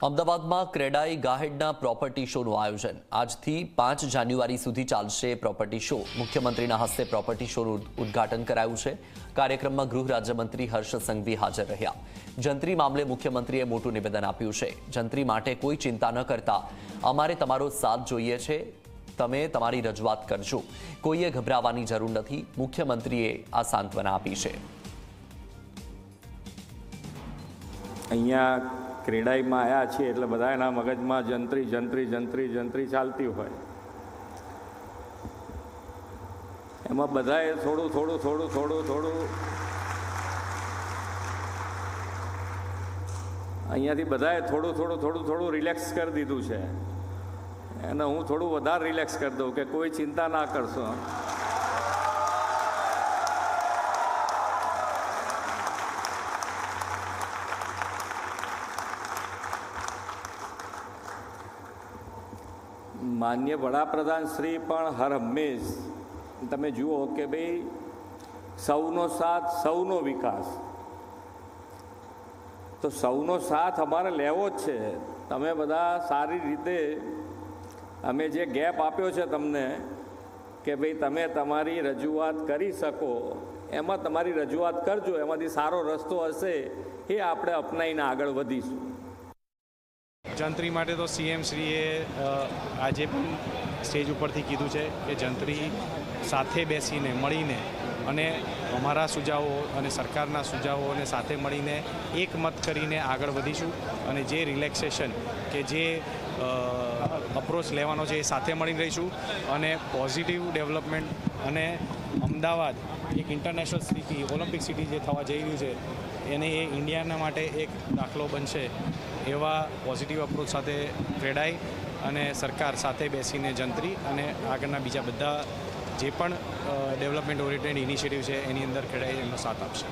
અમદાવાદમાં ક્રેડાઈ ગાહેડના પ્રોપર્ટી શોનું આયોજન આજથી 5 જાન્યુઆરી સુધી ચાલશે। પ્રોપર્ટી શો મુખ્યમંત્રીના હસ્તે પ્રોપર્ટી શોનું ઉદ્ઘાટન કરાયું છે। કાર્યક્રમમાં ગૃહ રાજ્યમંત્રી હર્ષ સંઘવી હાજર રહ્યા। જંત્રી મામલે મુખ્યમંત્રીએ મોટું નિવેદન આપ્યું છે। જંત્રી માટે કોઈ ચિંતા ન કરતા અમારે તમારો સાથ જોઈએ છે, તમે તમારી રજૂઆત કરજો, કોઈએ ગભરાવાની જરૂર નથી, મુખ્યમંત્રીએ આ સાંત્વના આપી છે। અહીંયા ક્રેડાઈમાં આવ્યા છીએ એટલે બધા એના મગજમાં જંત્રી જંત્રી જંત્રી જંત્રી ચાલતી હોય, એમાં બધાએ થોડું અહીંયાથી બધાએ થોડું રિલેક્સ કરી દીધું છે, અને હું થોડું વધારે રિલેક્સ કરી દઉં કે કોઈ ચિંતા ના કરશો। માન્ય વડાપ્રધાન શ્રી પણ હર હંમેશ તમે જુઓ કે ભાઈ સૌનો સાથ સૌનો વિકાસ, તો સૌનો સાથ અમારે લેવો જ છે। તમે બધા સારી રીતે અમે જે ગેપ આપ્યો છે તમને કે ભાઈ તમે તમારી રજૂઆત કરી શકો, એમાં તમારી રજૂઆત કરજો, એમાંથી સારો રસ્તો હશે એ આપણે અપનાવીને આગળ વધીશું। જંત્રી માટે તો સીએમ શ્રીએ આજે પણ સ્ટેજ ઉપરથી કીધું છે કે જંત્રી સાથે બેસીને મળીને અને અમારા સુઝાવો અને સરકારના સુઝાવોને સાથે મળીને એક મત કરીને આગળ વધીશું, અને જે રિલેક્સેશન કે જે અપ્રોચ લેવાનો છે એ સાથે મળીને રહીશું, અને પોઝિટિવ ડેવલપમેન્ટ અને અમદાવાદ એક ઇન્ટરનેશનલ સિટી, ઓલિમ્પિક સિટી જે થવા જઈ રહ્યું છે એને એ ઇન્ડિયાના માટે એક દાખલો બનશે એવા પોઝિટિવ અપ્રોચ સાથે ક્રેડાઈ અને સરકાર સાથે બેસીને જંત્રી અને આગળના બીજા બધા જે પણ ડેવલપમેન્ટ ઓરિએન્ટેડ ઇનિશિયેટિવ છે એની અંદર ક્રેડાઈ એમનો સાથ આપશે।